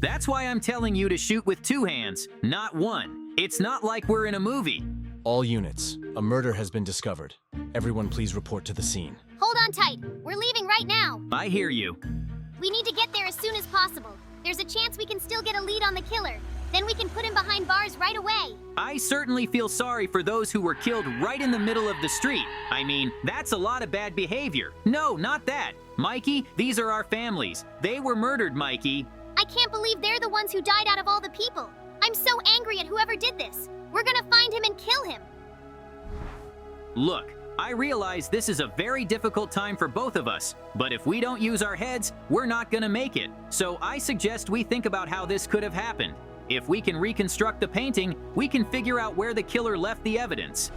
That's why I'm telling you to shoot with 2 hands, not 1. It's not like we're in a movie. All units, a murder has been discovered. Everyone please report to the scene. Hold on tight. We're leaving right now. I hear you. We need to get there as soon as possible. There's a chance we can still get a lead on the killer. Then we can put him behind bars right away. I certainly feel sorry for those who were killed right in the middle of the street. I mean, that's a lot of bad behavior. No, not that. Mikey, these are our families. They were murdered, Mikey. I can't believe they're the ones who died out of all the people. I'm so angry at whoever did this. We're gonna find him and kill him. Look, I realize this is a very difficult time for both of us, but if we don't use our heads, we're not gonna make it. So I suggest we think about how this could have happened. If we can reconstruct the painting, we can figure out where the killer left the evidence.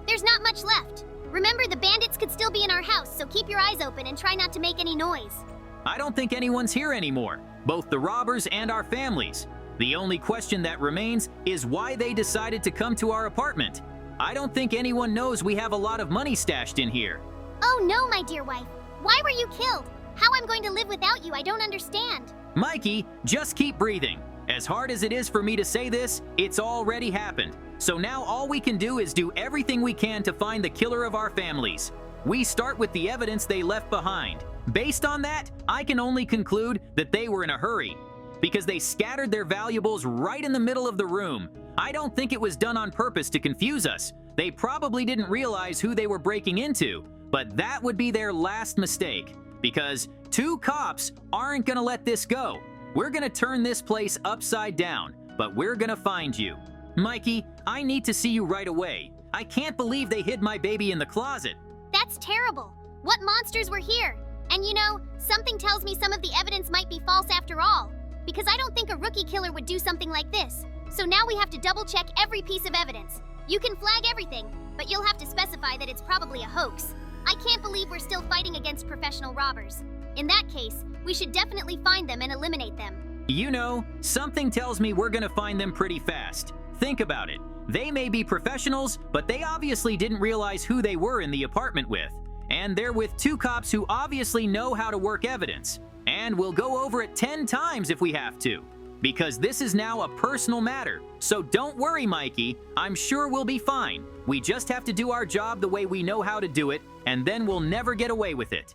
There's not much left. Remember, the bandits could still be in our house, so keep your eyes open and try not to make any noise. I don't think anyone's here anymore, both the robbers and our families. The only question that remains is why they decided to come to our apartment. I don't think anyone knows we have a lot of money stashed in here. Oh no, my dear wife. Why were you killed? How I'm going to live without you, I don't understand. Mikey, just keep breathing. As hard as it is for me to say this, it's already happened. So now all we can do is do everything we can to find the killer of our families. We start with the evidence they left behind. Based on that, I can only conclude that they were in a hurry because they scattered their valuables right in the middle of the room. I don't think it was done on purpose to confuse us. They probably didn't realize who they were breaking into, but that would be their last mistake because 2 cops aren't gonna let this go. We're gonna turn this place upside down, but we're gonna find you. Mikey, I need to see you right away. I can't believe they hid my baby in the closet. That's terrible. What monsters were here? And you know, something tells me some of the evidence might be false after all, because I don't think a rookie killer would do something like this. So now we have to double check every piece of evidence. You can flag everything, but you'll have to specify that it's probably a hoax. I can't believe we're still fighting against professional robbers. In that case, we should definitely find them and eliminate them. You know, something tells me we're gonna find them pretty fast. Think about it. They may be professionals, but they obviously didn't realize who they were in the apartment with. And they're with 2 cops who obviously know how to work evidence. And we'll go over it 10 times if we have to. Because this is now a personal matter. So don't worry, Mikey. I'm sure we'll be fine. We just have to do our job the way we know how to do it, and then we'll never get away with it.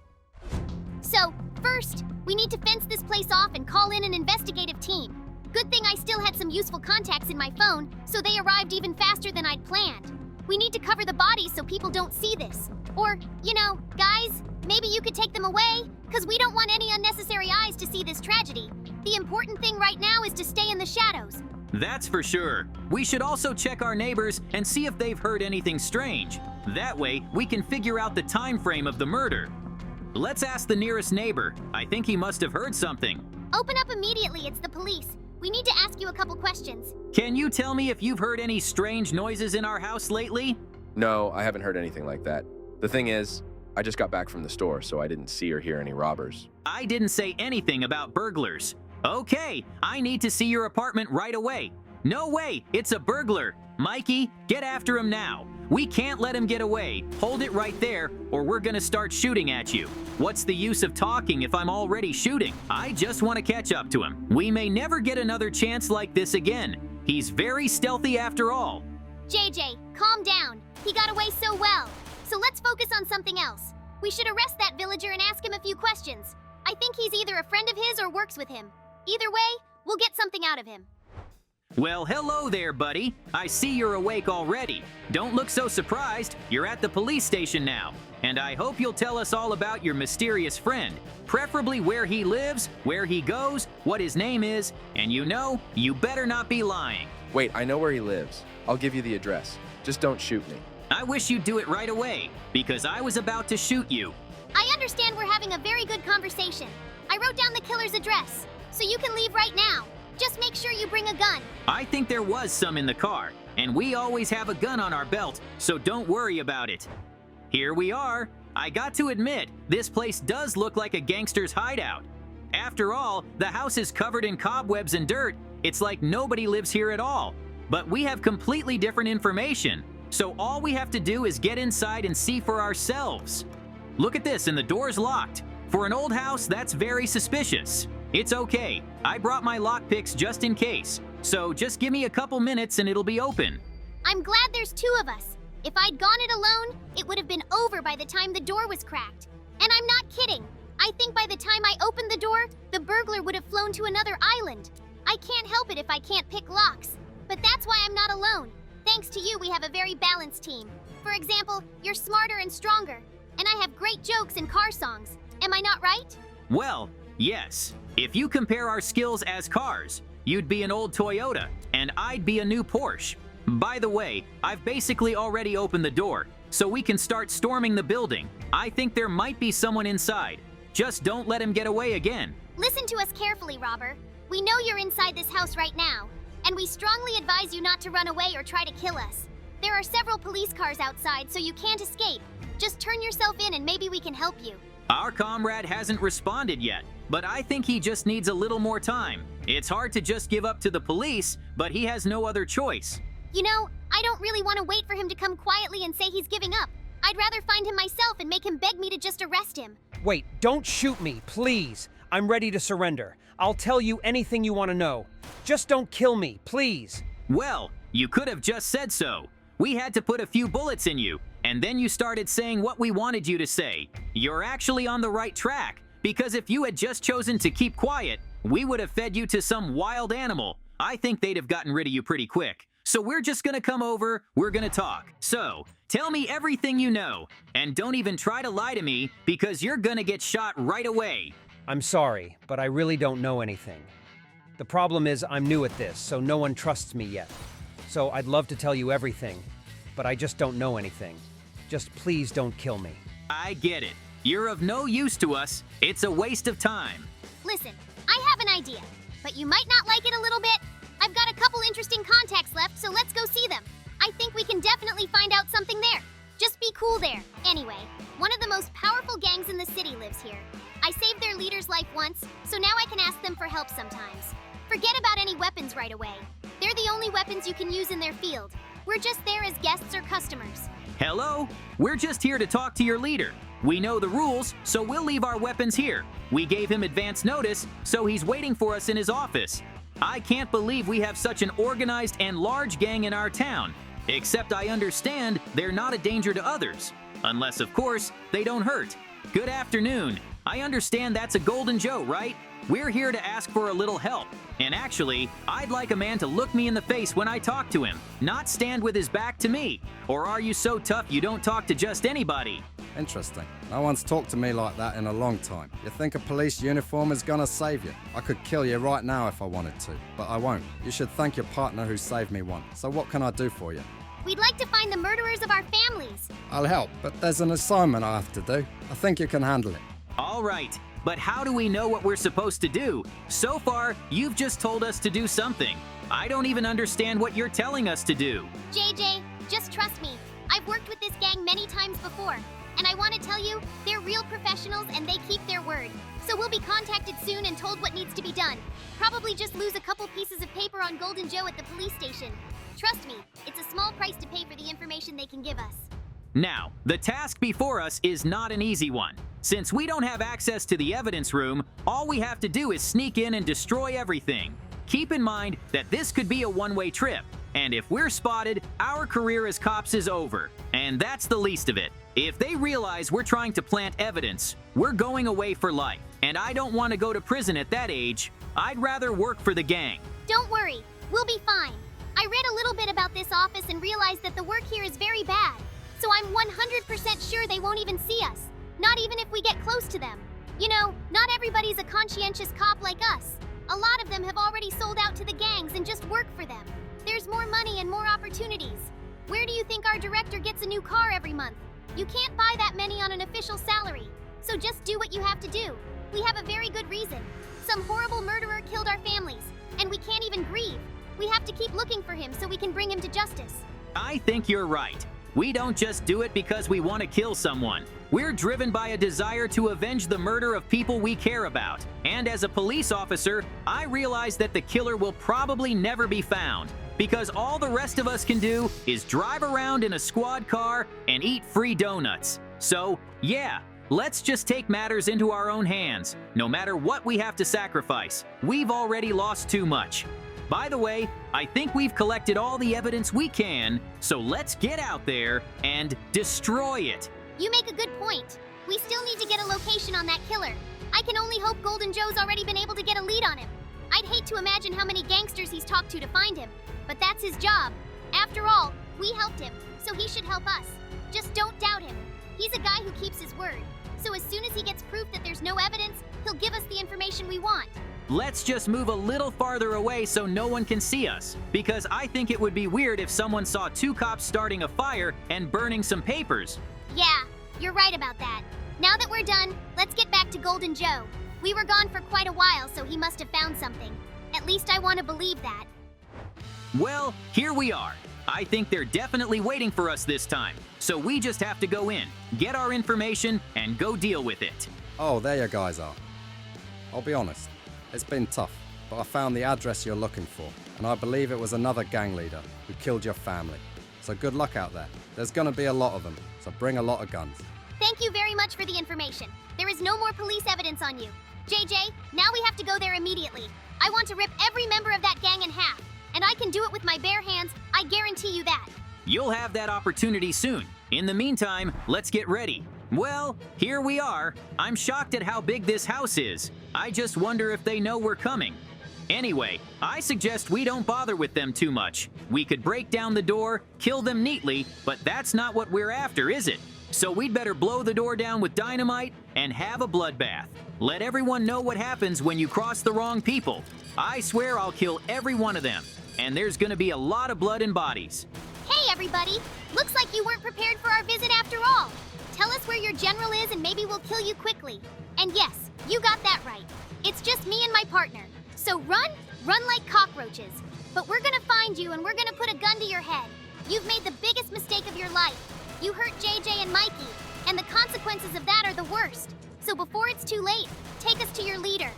So, first, we need to fence this place off and call in an investigative team. Good thing I still had some useful contacts in my phone, so they arrived even faster than I'd planned. We need to cover the bodies so people don't see this. Or, you know, guys, maybe you could take them away, because we don't want any unnecessary eyes to see this tragedy. The important thing right now is to stay in the shadows. That's for sure. We should also check our neighbors and see if they've heard anything strange. That way, we can figure out the time frame of the murder. Let's ask the nearest neighbor. I think he must have heard something. Open up immediately, it's the police. We need to ask you a couple questions. Can you tell me if you've heard any strange noises in our house lately? No, I haven't heard anything like that. The thing is, I just got back from the store, so I didn't see or hear any robbers. I didn't say anything about burglars. Okay, I need to see your apartment right away. No way, it's a burglar. Mikey, get after him now. We can't let him get away. Hold it right there, or we're gonna start shooting at you. What's the use of talking if I'm already shooting? I just want to catch up to him. We may never get another chance like this again. He's very stealthy after all. JJ, calm down. He got away so well. So let's focus on something else. We should arrest that villager and ask him a few questions. I think he's either a friend of his or works with him. Either way, we'll get something out of him. Well, hello there, buddy. I see you're awake already. Don't look so surprised. You're at the police station now. And I hope you'll tell us all about your mysterious friend. Preferably where he lives, where he goes, what his name is, and you know, you better not be lying. Wait, I know where he lives. I'll give you the address. Just don't shoot me. I wish you'd do it right away, because I was about to shoot you. I understand we're having a very good conversation. I wrote down the killer's address, so you can leave right now. Just make sure you bring a gun. I think there was some in the car, and we always have a gun on our belt, so don't worry about it. Here we are. I got to admit, this place does look like a gangster's hideout. After all, the house is covered in cobwebs and dirt. It's like nobody lives here at all. But we have completely different information, so all we have to do is get inside and see for ourselves. Look at this, and the door's locked. For an old house, that's very suspicious. It's okay. I brought my lockpicks just in case. So just give me a couple minutes and it'll be open. I'm glad there's two of us. If I'd gone it alone, it would have been over by the time the door was cracked. And I'm not kidding. I think by the time I opened the door, the burglar would have flown to another island. I can't help it if I can't pick locks. But that's why I'm not alone. Thanks to you, we have a very balanced team. For example, you're smarter and stronger. And I have great jokes and car songs. Am I not right? Well, yes. If you compare our skills as cars, you'd be an old Toyota, and I'd be a new Porsche. By the way, I've basically already opened the door, so we can start storming the building. I think there might be someone inside. Just don't let him get away again. Listen to us carefully, Robber. We know you're inside this house right now, and we strongly advise you not to run away or try to kill us. There are several police cars outside, so you can't escape. Just turn yourself in and maybe we can help you. Our comrade hasn't responded yet, but I think he just needs a little more time. It's hard to just give up to the police, but he has no other choice. You know, I don't really want to wait for him to come quietly and say he's giving up. I'd rather find him myself and make him beg me to just arrest him. Wait, don't shoot me, please. I'm ready to surrender. I'll tell you anything you want to know. Just don't kill me, please. Well, you could have just said so. We had to put a few bullets in you, and then you started saying what we wanted you to say. You're actually on the right track, because if you had just chosen to keep quiet, we would have fed you to some wild animal. I think they'd have gotten rid of you pretty quick. So we're just gonna come over, we're gonna talk. So, tell me everything you know, and don't even try to lie to me, because you're gonna get shot right away. I'm sorry, but I really don't know anything. The problem is I'm new at this, so no one trusts me yet. So I'd love to tell you everything, but I just don't know anything. Just please don't kill me. I get it. You're of no use to us. It's a waste of time. Listen, I have an idea, but you might not like it a little bit. I've got a couple interesting contacts left, so let's go see them. I think we can definitely find out something there. Just be cool there. Anyway, one of the most powerful gangs in the city lives here. I saved their leader's life once, so now I can ask them for help sometimes. Forget about any weapons right away. They're the only weapons you can use in their field. We're just there as guests or customers. Hello? We're just here to talk to your leader. We know the rules, so we'll leave our weapons here. We gave him advance notice, so he's waiting for us in his office. I can't believe we have such an organized and large gang in our town. Except I understand they're not a danger to others. Unless, of course, they don't hurt. Good afternoon. I understand that's a Golden Joe, right? We're here to ask for a little help. And actually, I'd like a man to look me in the face when I talk to him, not stand with his back to me. Or are you so tough you don't talk to just anybody? Interesting. No one's talked to me like that in a long time. You think a police uniform is gonna save you? I could kill you right now if I wanted to, but I won't. You should thank your partner who saved me once. So what can I do for you? We'd like to find the murderers of our families. I'll help, but there's an assignment I have to do. I think you can handle it. All right, but how do we know what we're supposed to do? So far, you've just told us to do something. I don't even understand what you're telling us to do. JJ, just trust me. I've worked with this gang many times before, and I want to tell you, they're real professionals and they keep their word. So we'll be contacted soon and told what needs to be done. Probably just lose a couple pieces of paper on Golden Joe at the police station. Trust me, it's a small price to pay for the information they can give us. Now, the task before us is not an easy one. Since we don't have access to the evidence room, all we have to do is sneak in and destroy everything. Keep in mind that this could be a one-way trip, and if we're spotted, our career as cops is over. And that's the least of it. If they realize we're trying to plant evidence, we're going away for life. And I don't want to go to prison at that age. I'd rather work for the gang. Don't worry, we'll be fine. I read a little bit about this office and realized that the work here is very bad. So I'm 100% sure they won't even see us. Not even if we get close to them. You know, not everybody's a conscientious cop like us. A lot of them have already sold out to the gangs and just work for them. There's more money and more opportunities. Where do you think our director gets a new car every month? You can't buy that many on an official salary. So just do what you have to do. We have a very good reason. Some horrible murderer killed our families, and we can't even grieve. We have to keep looking for him so we can bring him to justice. I think you're right. We don't just do it because we want to kill someone. We're driven by a desire to avenge the murder of people we care about. And as a police officer, I realize that the killer will probably never be found, because all the rest of us can do is drive around in a squad car and eat free donuts. So, yeah, let's just take matters into our own hands. No matter what we have to sacrifice, we've already lost too much. By the way, I think we've collected all the evidence we can, so let's get out there and destroy it. You make a good point. We still need to get a location on that killer. I can only hope Golden Joe's already been able to get a lead on him. I'd hate to imagine how many gangsters he's talked to find him, but that's his job. After all, we helped him, so he should help us. Just don't doubt him. He's a guy who keeps his word. So as soon as he gets proof that there's no evidence, he'll give us the information we want. Let's just move a little farther away so no one can see us, because I think it would be weird if someone saw two cops starting a fire and burning some papers. Yeah, you're right about that. Now that we're done, let's get back to Golden Joe. We were gone for quite a while, so he must have found something. At least I want to believe that. Well, here we are. I think they're definitely waiting for us this time, so we just have to go in, get our information, and go deal with it. Oh, there you guys are. I'll be honest, it's been tough, but I found the address you're looking for, and I believe it was another gang leader who killed your family. So good luck out there. There's gonna be a lot of them, so bring a lot of guns. Thank you very much for the information. There is no more police evidence on you. JJ, now we have to go there immediately. I want to rip every member of that gang in half, and I can do it with my bare hands, I guarantee you that. You'll have that opportunity soon. In the meantime, let's get ready. Well, here we are. I'm shocked at how big this house is. I just wonder if they know we're coming. Anyway, I suggest we don't bother with them too much. We could break down the door, kill them neatly, but that's not what we're after, is it? So we'd better blow the door down with dynamite and have a bloodbath. Let everyone know what happens when you cross the wrong people. I swear I'll kill every one of them. And there's gonna be a lot of blood and bodies. Hey everybody! Looks like you weren't prepared for our visit after all. Tell us where your general is and maybe we'll kill you quickly. And yes, you got that right. It's just me and my partner. So run like cockroaches. But we're gonna find you and we're gonna put a gun to your head. You've made the biggest mistake of your life. You hurt JJ and Mikey, and the consequences of that are the worst. So before it's too late, take us to your leader.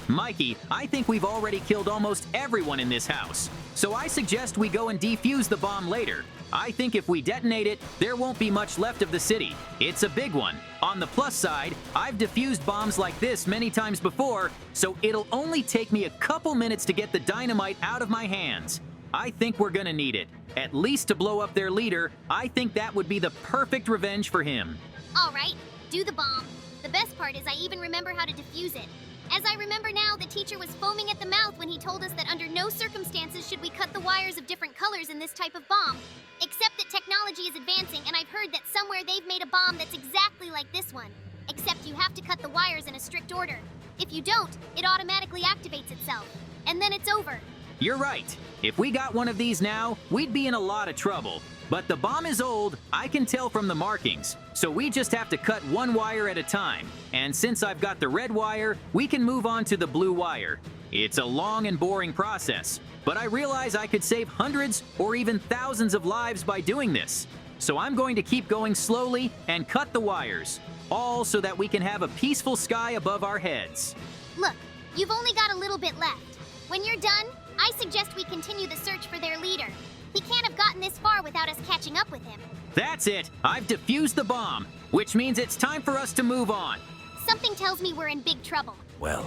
Mikey, I think we've already killed almost everyone in this house. So I suggest we go and defuse the bomb later. I think if we detonate it, there won't be much left of the city. It's a big one. On the plus side, I've defused bombs like this many times before, so it'll only take me a couple minutes to get the dynamite out of my hands. I think we're gonna need it. At least to blow up their leader. I think that would be the perfect revenge for him. All right, do the bomb. The best part is I even remember how to defuse it. As I remember now, the teacher was foaming at the mouth when he told us that under no circumstances should we cut the wires of different colors in this type of bomb. Except that technology is advancing, and I've heard that somewhere they've made a bomb that's exactly like this one. Except you have to cut the wires in a strict order. If you don't, it automatically activates itself. And then it's over. You're right. If we got one of these now, we'd be in a lot of trouble. But the bomb is old, I can tell from the markings. So we just have to cut one wire at a time. And since I've got the red wire, we can move on to the blue wire. It's a long and boring process, but I realize I could save hundreds or even thousands of lives by doing this. So I'm going to keep going slowly and cut the wires, all so that we can have a peaceful sky above our heads. Look, you've only got a little bit left. When you're done, I suggest we continue the search for their leader. He can't have gotten this far without us catching up with him. That's it. I've defused the bomb, which means it's time for us to move on. Something tells me we're in big trouble. Well,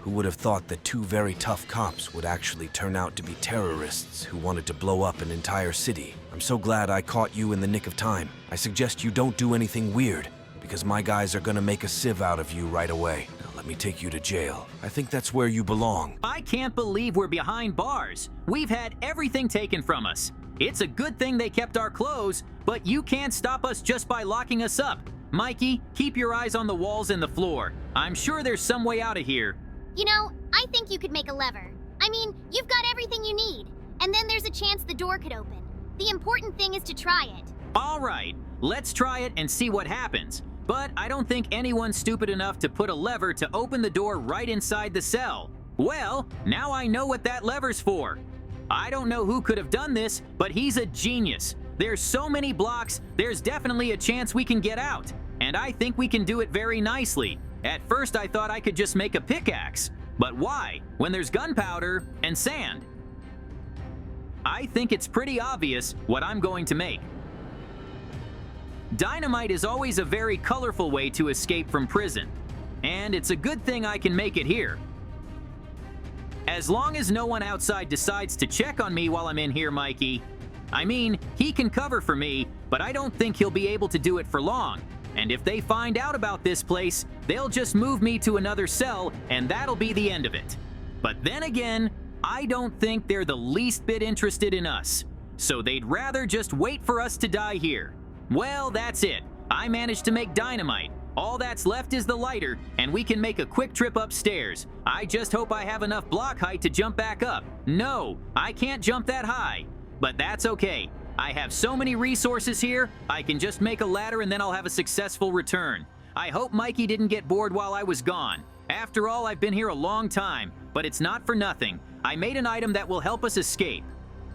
who would have thought that two very tough cops would actually turn out to be terrorists who wanted to blow up an entire city? I'm so glad I caught you in the nick of time. I suggest you don't do anything weird, because my guys are gonna make a sieve out of you right away. Now let me take you to jail. I think that's where you belong. I can't believe we're behind bars. We've had everything taken from us. It's a good thing they kept our clothes, but you can't stop us just by locking us up. Mikey, keep your eyes on the walls and the floor. I'm sure there's some way out of here. You know, I think you could make a lever. I mean, you've got everything you need. And then there's a chance the door could open. The important thing is to try it. All right, let's try it and see what happens. But I don't think anyone's stupid enough to put a lever to open the door right inside the cell. Well, now I know what that lever's for. I don't know who could have done this, but he's a genius. There's so many blocks, there's definitely a chance we can get out. And I think we can do it very nicely. At first I thought I could just make a pickaxe. But why, when there's gunpowder and sand? I think it's pretty obvious what I'm going to make. Dynamite is always a very colorful way to escape from prison. And it's a good thing I can make it here. As long as no one outside decides to check on me while I'm in here, Mikey. I mean, he can cover for me, but I don't think he'll be able to do it for long. And if they find out about this place, they'll just move me to another cell, and that'll be the end of it. But then again, I don't think they're the least bit interested in us. So they'd rather just wait for us to die here. Well, that's it. I managed to make dynamite. All that's left is the lighter, and we can make a quick trip upstairs. I just hope I have enough block height to jump back up. No, I can't jump that high. But that's okay. I have so many resources here, I can just make a ladder and then I'll have a successful return. I hope Mikey didn't get bored while I was gone. After all, I've been here a long time, but it's not for nothing. I made an item that will help us escape.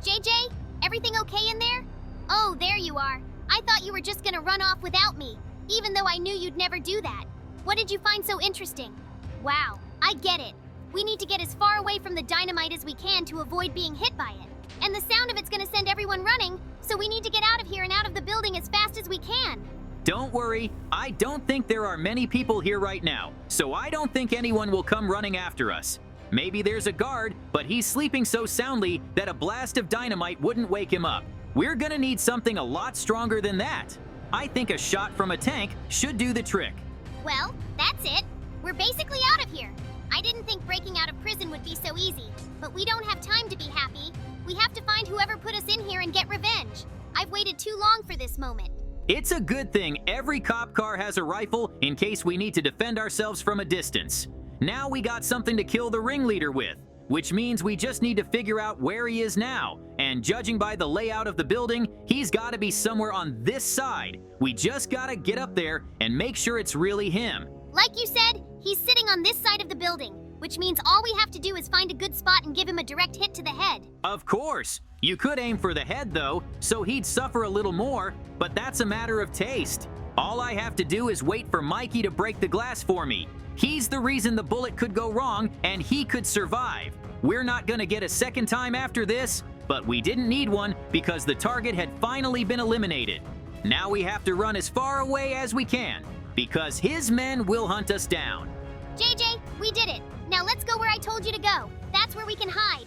JJ, everything okay in there? Oh, there you are. I thought you were just gonna run off without me, even though I knew you'd never do that. What did you find so interesting? Wow, I get it. We need to get as far away from the dynamite as we can to avoid being hit by it. And the sound of it's gonna send everyone running, so we need to get out of here and out of the building as fast as we can. Don't worry, I don't think there are many people here right now, so I don't think anyone will come running after us. Maybe there's a guard, but he's sleeping so soundly that a blast of dynamite wouldn't wake him up. We're gonna need something a lot stronger than that. I think a shot from a tank should do the trick. Well, that's it. We're basically out of here. I didn't think breaking out of prison would be so easy, but we don't have time to be happy. We have to find whoever put us in here and get revenge. I've waited too long for this moment. It's a good thing every cop car has a rifle in case we need to defend ourselves from a distance. Now we got something to kill the ringleader with, which means we just need to figure out where he is now. And judging by the layout of the building, he's got to be somewhere on this side. We just got to get up there and make sure it's really him. Like you said, he's sitting on this side of the building, which means all we have to do is find a good spot and give him a direct hit to the head. Of course. You could aim for the head though, so he'd suffer a little more, but that's a matter of taste. All I have to do is wait for Mikey to break the glass for me. He's the reason the bullet could go wrong and he could survive. We're not gonna get a second time after this, but we didn't need one because the target had finally been eliminated. Now we have to run as far away as we can, because his men will hunt us down. JJ, we did it. Now let's go where I told you to go. That's where we can hide.